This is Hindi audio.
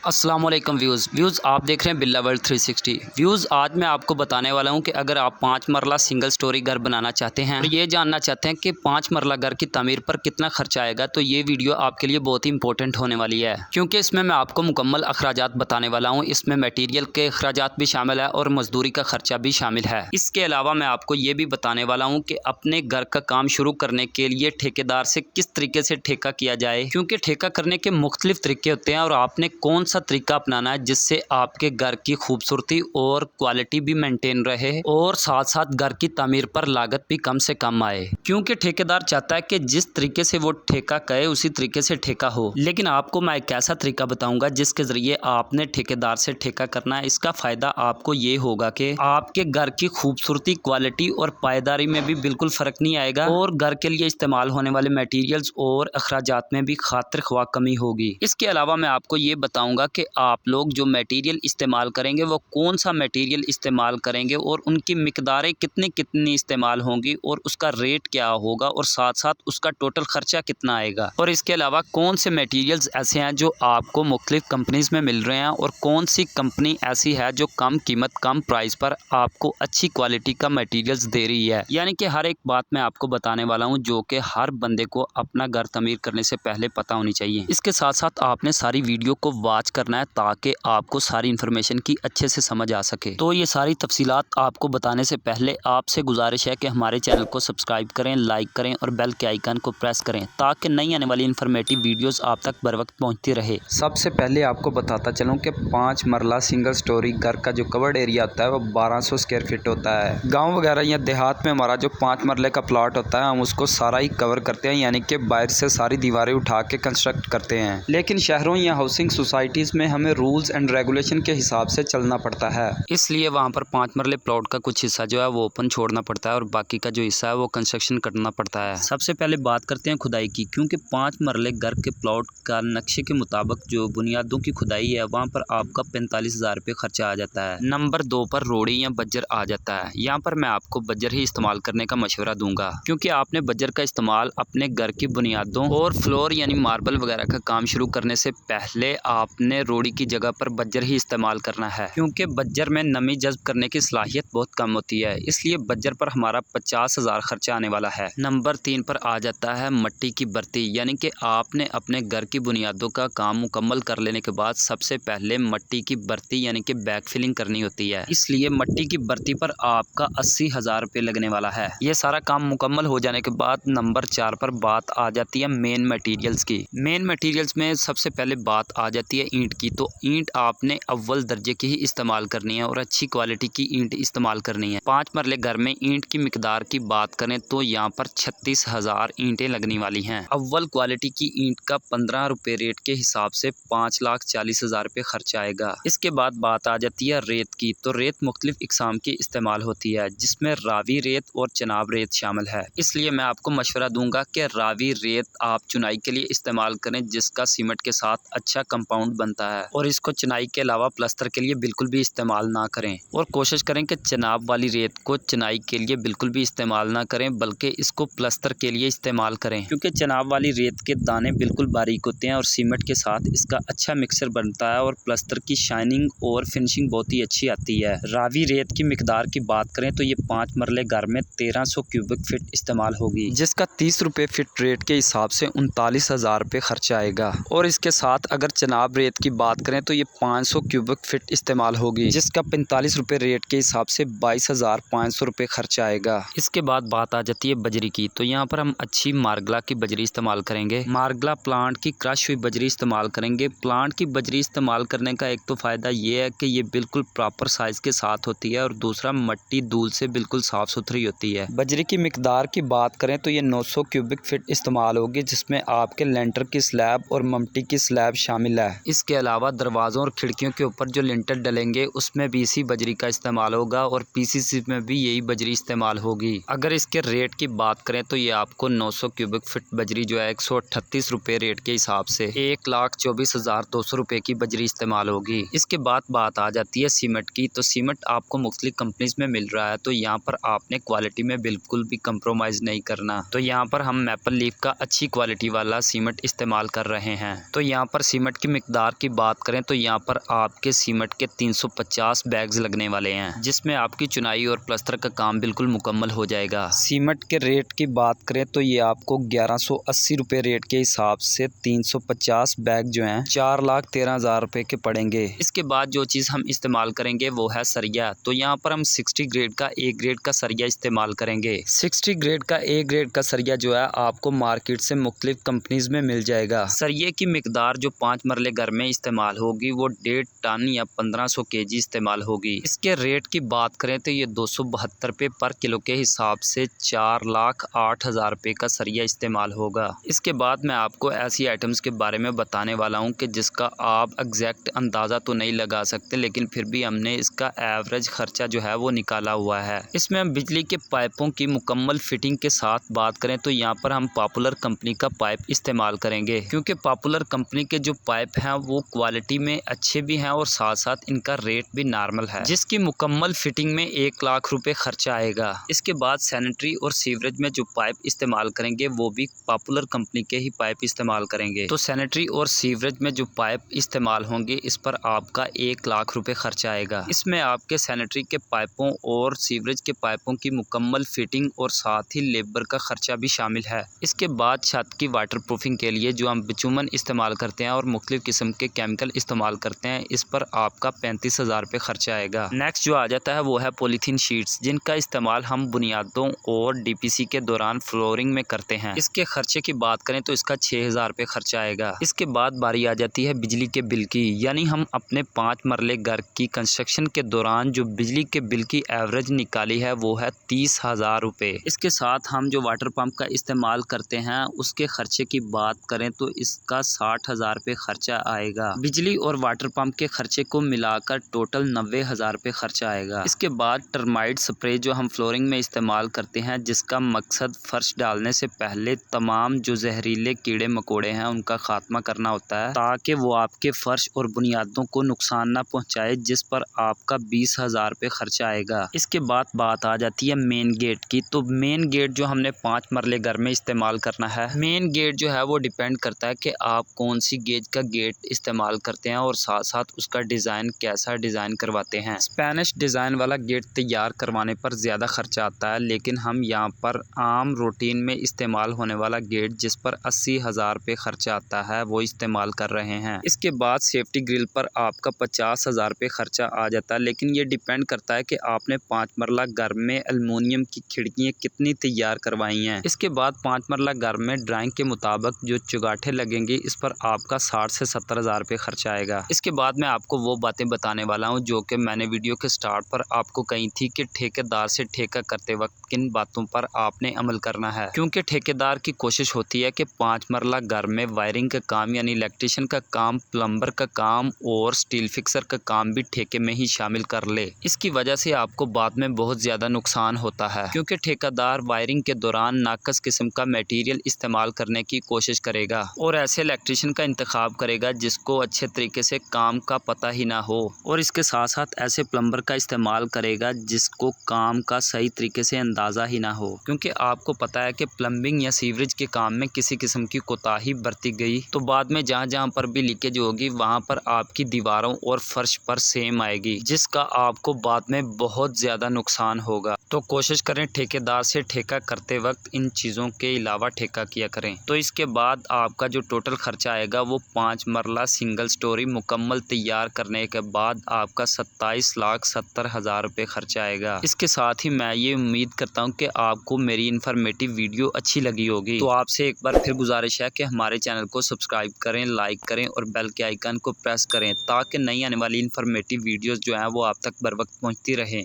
अस्सलाम वालेकुम व्यूज़ आप देख रहे हैं बिल्ला वर्ल्ड 360 व्यूज़। आज मैं आपको बताने वाला हूं कि अगर आप 5 मरला सिंगल स्टोरी घर बनाना चाहते हैं और ये जानना चाहते हैं कि 5 मरला घर की तामीर पर कितना खर्चा आएगा, तो ये वीडियो आपके लिए बहुत ही इंपॉर्टेंट होने वाली है, क्योंकि इसमें मैं आपको मुकम्मल अखराजात बताने वाला हूँ। इसमें मटीरियल के अखराजात भी शामिल है और मजदूरी का खर्चा भी शामिल है। इसके अलावा मैं आपको ये भी बताने वाला हूँ कि अपने घर का काम शुरू करने के लिए ठेकेदार से किस तरीके से ठेका किया जाए, क्योंकि ठेका करने के मुख्तलिफ तरीके होते हैं और आपने कौन सा तरीका अपनाना है जिससे आपके घर की खूबसूरती और क्वालिटी भी मेंटेन रहे और साथ साथ घर की तामीर पर लागत भी कम से कम आए, क्योंकि ठेकेदार चाहता है कि जिस तरीके से वो ठेका कहे उसी तरीके से ठेका हो। लेकिन आपको मैं एक ऐसा तरीका बताऊंगा जिसके जरिए आपने ठेकेदार से ठेका करना है। इसका फायदा आपको ये होगा कि आपके घर की खूबसूरती, क्वालिटी और पायदारी में भी बिल्कुल फर्क नहीं आएगा और घर के लिए इस्तेमाल होने वाले मटेरियल्स और अखराजात में भी खातिर ख्वाह कमी होगी। इसके अलावा मैं आपको ये बताऊंगा कि आप लोग जो मटेरियल इस्तेमाल करेंगे वो कौन सा मटेरियल इस्तेमाल करेंगे और उनकी मिकदारें कितनी इस्तेमाल होंगी और उसका रेट क्या होगा और साथ साथ उसका टोटल खर्चा कितना आएगा। और इसके अलावा कौन से मटेरियल्स ऐसे हैं जो आपको मुख्तलिफ कंपनीज में मिल रहे हैं और कौन सी कंपनी ऐसी है जो कम कीमत, कम प्राइस पर आपको अच्छी क्वालिटी का मटेरियल्स दे रही है। यानी कि हर एक बात मैं आपको बताने वाला हूँ जो कि हर बंदे को अपना घर तमीर करने से पहले पता होनी चाहिए। इसके साथ साथ आपने सारी वीडियो को वॉच करना है ताकि आपको सारी इन्फॉर्मेशन की अच्छे से समझ आ सके। तो ये सारी तफसीलात आपको बताने से पहले आपसे गुजारिश है कि हमारे चैनल को सब्सक्राइब करें, लाइक करें और बेल के आइकन को प्रेस करें ताकि नई आने वाली इन्फॉर्मेटिव वीडियोस आप तक बर वक्त पहुँचती रहे। सबसे पहले आपको बताता चलूँ कि 5 मरला सिंगल स्टोरी घर का जो कवर्ड एरिया होता है वो 1200 स्क्वायर फीट होता है। गाँव वगैरह या देहात में हमारा जो 5 मरले का प्लॉट होता है हम उसको सारा ही कवर करते हैं, यानी कि बाहर से सारी दीवारें उठा के कंस्ट्रक्ट करते हैं। लेकिन शहरों या हाउसिंग सोसाइटीज़ में हमें रूल्स एंड रेगुलेशन के हिसाब से चलना पड़ता है, इसलिए वहाँ पर 5 मरले प्लॉट का कुछ हिस्सा जो है वो ओपन छोड़ना पड़ता है और बाकी का जो हिस्सा है वो कंस्ट्रक्शन करना पड़ता है। सबसे पहले बात करते हैं खुदाई की, क्योंकि 5 मरले घर के प्लॉट का नक्शे के मुताबिक जो बुनियादों की खुदाई है वहाँ पर आपका 45,000 रुपये खर्चा आ जाता है। नंबर 2 पर रोड़ी या बज्जर आ जाता है। यहाँ पर मैं आपको बज्जर ही इस्तेमाल करने का मशवरा दूंगा, क्योंकि आपने बज्जर का इस्तेमाल अपने घर की बुनियादों और फ्लोर यानी मार्बल वगैरह का काम शुरू करने से पहले आपने रोड़ी की जगह पर बज्जर ही इस्तेमाल करना है, क्योंकि बज्जर में नमी जज्ब करने की सलाहियत बहुत कम होती है, इसलिए बज्जर पर हमारा 50,000 खर्चा आने वाला है। नंबर 3 पर आ जाता है मट्टी की बर्ती, यानी कि आपने अपने घर की बुनियादों का काम मुकम्मल कर लेने के बाद सबसे पहले मट्टी की बर्ती यानी कि बैक फिलिंग करनी होती है, इसलिए मट्टी की बर्ती पर आपका 80,000 रुपये लगने वाला है। ये सारा काम मुकम्मल हो जाने के बाद नंबर 4 पर बात आ जाती है मेन मटीरियल्स की। मेन मटीरियल्स में सबसे पहले बात आ जाती है ईंट की। तो ईंट आपने अव्वल दर्जे की ही इस्तेमाल करनी है और अच्छी क्वालिटी की ईंट इस्तेमाल करनी है। 5 मरले घर में ईंट की मिकदार की बात करें तो यहाँ पर 36,000 ईंटें लगने वाली हैं। अव्वल क्वालिटी की ईंट का 15 रुपये रेट के हिसाब से 5,40,000 रुपये खर्चा आएगा। इसके बाद बात आ जाती है रेत की। तो रेत मुख्तलिफ इकसाम की इस्तेमाल होती है, जिसमें रावी रेत और चनाब रेत शामिल है, इसलिए मैं आपको मशवरा दूंगा कि रावी रेत आप चुनाई के लिए इस्तेमाल करें, जिसका सीमेंट के साथ अच्छा कंपाउंड बनता है, और इसको चुनाई के अलावा प्लस्तर के लिए बिल्कुल भी इस्तेमाल ना करें। और कोशिश करें कि चनाब वाली रेत को चुनाई के लिए बिल्कुल भी इस्तेमाल ना करें, बल्कि इसको प्लस्तर के लिए इस्तेमाल करें, क्योंकि चनाब वाली रेत के दाने बिल्कुल बारीक होते हैं और सीमेंट के साथ इसका अच्छा मिक्सचर बनता है और प्लस्तर की शाइनिंग और फिनिशिंग बहुत ही अच्छी आती है। रावी रेत की मिकदार की बात करें तो ये 5 मरले घर में 1300 क्यूबिक फीट इस्तेमाल होगी, जिसका 30 रुपये फीट रेट के हिसाब से 39,000 रुपये खर्चा आएगा। और इसके साथ अगर चनाब रेत की बात करें तो ये 500 क्यूबिक फीट इस्तेमाल होगी, जिसका 45 रुपये रेट के हिसाब से 22,500 रुपये खर्चा आएगा। इसके बाद बात आ जाती है बजरी की। तो यहाँ पर हम अच्छी मार्गला की बजरी इस्तेमाल करेंगे। मार्गला प्लांट की क्रश हुई बजरी इस्तेमाल करेंगे। प्लांट की बजरी इस्तेमाल करने का एक तो फ़ायदा ये है कि ये बिल्कुल प्रॉपर साइज़ के साथ होती है और दूसरा मट्टी धूल से बिल्कुल साफ़ सुथरी होती है। बजरी की मिकदार की बात करें तो ये 900 क्यूबिक फीट इस्तेमाल होगी, जिसमें आपके लेंटर की स्लैब और ममटी की स्लैब शामिल है। इसके अलावा दरवाज़ों और खिड़कियों के ऊपर जो लिंटर डलेंगे उसमें भी इसी बजरी का इस्तेमाल होगा और पीसीसी में भी यही बजरी इस्तेमाल होगी। अगर इसके रेट की बात करें तो ये आपको 900 क्यूबिक फीट बजरी जो है 138 रुपये रेट के हिसाब से 1,24,200 रुपये की बजरी इस्तेमाल होगी। इसके बाद बात आ जाती है सीमेंट की। तो सीमेंट आपको मुख्तलिफ कंपनीज में मिल रहा है, तो यहाँ पर आपने क्वालिटी में बिल्कुल भी कंप्रोमाइज़ नहीं करना। तो यहाँ पर हम मैपल लीफ का अच्छी क्वालिटी वाला सीमेंट इस्तेमाल कर रहे हैं। तो यहाँ पर सीमेंट की मिकदार की बात करें तो यहाँ पर आपके सीमेंट के 350 बैग्स लगने वाले हैं, जिसमें आपकी चुनाई और प्लस्तर का काम बिल्कुल मुकम्मल हो जाएगा। सीमेंट के रेट की बात करें तो ये आपको 1180 रुपये रेट के हिसाब से 350 बैग जो हैं 4,13,000 रुपये के पड़ेंगे। इसके बाद जो चीज़ हम इस्तेमाल करेंगे वो है सरिया। तो यहाँ पर हम 60 ग्रेड का ए ग्रेड का सरिया इस्तेमाल करेंगे। 60 ग्रेड का ए ग्रेड का सरिया जो है आपको मार्केट से मुख्तलिफ कंपनीज में मिल जाएगा। सरिये की मिकदार जो 5 मरले घर में इस्तेमाल होगी वो 1.5 टन या 1500 केजी इस्तेमाल होगी। इसके रेट की बात करें तो ये 272 रुपये पर किलो के हिसाब से 4,08,000 रुपये का सरिया इस्तेमाल होगा। इसके बाद मैं आपको ऐसी आइटम्स के बारे में बताने वाला हूँ कि जिसका आप एग्जैक्ट अंदाज़ा तो नहीं लगा सकते, लेकिन फिर भी हमने इसका एवरेज खर्चा जो है वो निकाला हुआ है। इसमें हम बिजली के पाइपों की मुकम्मल फिटिंग के साथ बात करें तो यहाँ पर हम पॉपुलर कंपनी का पाइप इस्तेमाल करेंगे, क्योंकि पॉपुलर कंपनी के जो पाइप हैं वो क्वालिटी में अच्छे भी हैं और साथ साथ इनका रेट भी नॉर्मल है, जिसकी मुकम्मल फिटिंग में 1 लाख रुपए खर्चा आएगा। इसके बाद सैनिटरी और सीवरेज में जो पाइप इस्तेमाल करेंगे वो भी पॉपुलर कंपनी के ही पाइप इस्तेमाल करेंगे। तो सैनिटरी और सीवरेज में जो पाइप इस्तेमाल होंगे इस पर आपका 1 लाख रुपए खर्चा आएगा। इसमें आपके सैनिटरी के पाइपों और सीवरेज के पाइपों की मुकम्मल फिटिंग और साथ ही लेबर का खर्चा भी शामिल है। इसके बाद छत की वाटर प्रूफिंग के लिए जो हम बिचुमन इस्तेमाल करते हैं और मुख्तलिफ किस्म के केमिकल इस्तेमाल करते हैं, इस पर आपका 35,000 रुपये खर्चा आएगा। नेक्स्ट जो आ जाता है वो है पॉलीथीन शीट्स, जिनका इस्तेमाल हम बुनियादों और डीपीसी के दौरान फ्लोरिंग में करते हैं। इसके खर्चे की बात करें तो इसका 6,000 रुपये खर्चा आएगा। इसके बाद बारी आ जाती है बिजली के बिल की, यानी हम अपने 5 मरले घर की कंस्ट्रक्शन के दौरान जो बिजली के बिल की एवरेज निकाली है वो है 30,000 रुपये। इसके साथ हम जो वाटर पंप का इस्तेमाल करते हैं उसके खर्चे की बात करें तो इसका 60,000 रुपये खर्चा आएगा। बिजली और वाटर पंप के खर्चे को मिलाकर टोटल 90,000 रुपये खर्चा आएगा। इसके बाद टर्माइट स्प्रे जो हम फ्लोरिंग में इस्तेमाल करते हैं, जिसका मकसद फर्श डालने से पहले तमाम जो जहरीले कीड़े मकोड़े हैं उनका खात्मा करना होता है, ताकि वो आपके फर्श और बुनियादों को नुकसान ना पहुंचाए, जिस पर आपका 20,000 रुपये खर्चा आएगा। इसके बाद बात आ जाती है मेन गेट की। तो मेन गेट जो हमने 5 मरले घर में इस्तेमाल करना है, मेन गेट जो है वो डिपेंड करता है कि आप कौन सी गेज का गेट इस्तेमाल करते हैं और साथ साथ उसका डिज़ाइन कैसा डिज़ाइन करवाते हैं। स्पेनिश डिज़ाइन वाला गेट तैयार करवाने पर ज़्यादा खर्चा आता है, लेकिन हम यहाँ पर आम रूटीन में इस्तेमाल होने वाला गेट जिस पर 80,000 रुपये खर्चा आता है वो इस्तेमाल कर रहे हैं। इसके बाद सेफ्टी ग्रिल पर आपका 50,000 रुपये खर्चा आ जाता है, लेकिन ये डिपेंड करता है कि आपने 5 मरला घर में एल्युमिनियम की खिड़कियाँ कितनी तैयार करवाई हैं। इसके बाद 5 मरला घर में ड्राइंग के मुताबिक जो चुगाठे लगेंगे इस पर आपका 60 से 70,000 रुपये खर्चा आएगा। इसके बाद मैं आपको वो बातें बताने वाला हूँ जो कि मैंने वीडियो के स्टार्ट पर आपको कही थी कि ठेकेदार से ठेका करते वक्त किन बातों पर आपने अमल करना है, क्योंकि ठेकेदार की कोशिश होती है कि 5 मरला घर में वायरिंग का काम यानी इलेक्ट्रिशियन का काम, प्लम्बर का काम और स्टील फिक्सर का काम भी ठेके में ही शामिल कर ले। इसकी वजह से आपको बाद में बहुत ज़्यादा नुकसान होता है, क्योंकि ठेकेदार वायरिंग के दौरान नाकस किस्म का मटेरियल इस्तेमाल करने की कोशिश करेगा और ऐसे इलेक्ट्रिशियन का इंतखाब करेगा जिसको अच्छे तरीके से काम का पता ही ना हो, और इसके साथ साथ ऐसे प्लम्बर का इस्तेमाल करेगा जिसको काम का सही तरीके से अंदाज़ा ही ना हो, क्योंकि आपको पता है कि प्लम्बिंग या सीवरेज के काम में किसी किस्म की कोताही बरती गई तो बाद में जहाँ जहाँ पर भी लीकेज होगी वहाँ पर आपकी दीवारों और फर्श पर सेम आएगी, जिसका आपको बाद में बहुत ज़्यादा नुकसान होगा। तो कोशिश करें ठेकेदार से ठेका करते वक्त इन चीज़ों के अलावा ठेका किया करें। तो इसके बाद आपका जो टोटल खर्चा आएगा वो 5 मरला सिंगल स्टोरी मुकम्मल तैयार करने के बाद आपका 27,70,000 रुपये खर्चा आएगा। इसके साथ ही मैं ये उम्मीद करता हूँ कि आपको मेरी इन्फॉर्मेटिव वीडियो अच्छी लगी होगी। तो आपसे एक बार फिर गुजारिश है कि हमारे चैनल को सब्सक्राइब करें, लाइक करें और बेल के आइकन को प्रेस करें, ताकि नई आने वाली इन्फॉर्मेटिव वीडियोज़ जो हैं वो आप तक बर वक्त पहुँचती रहें।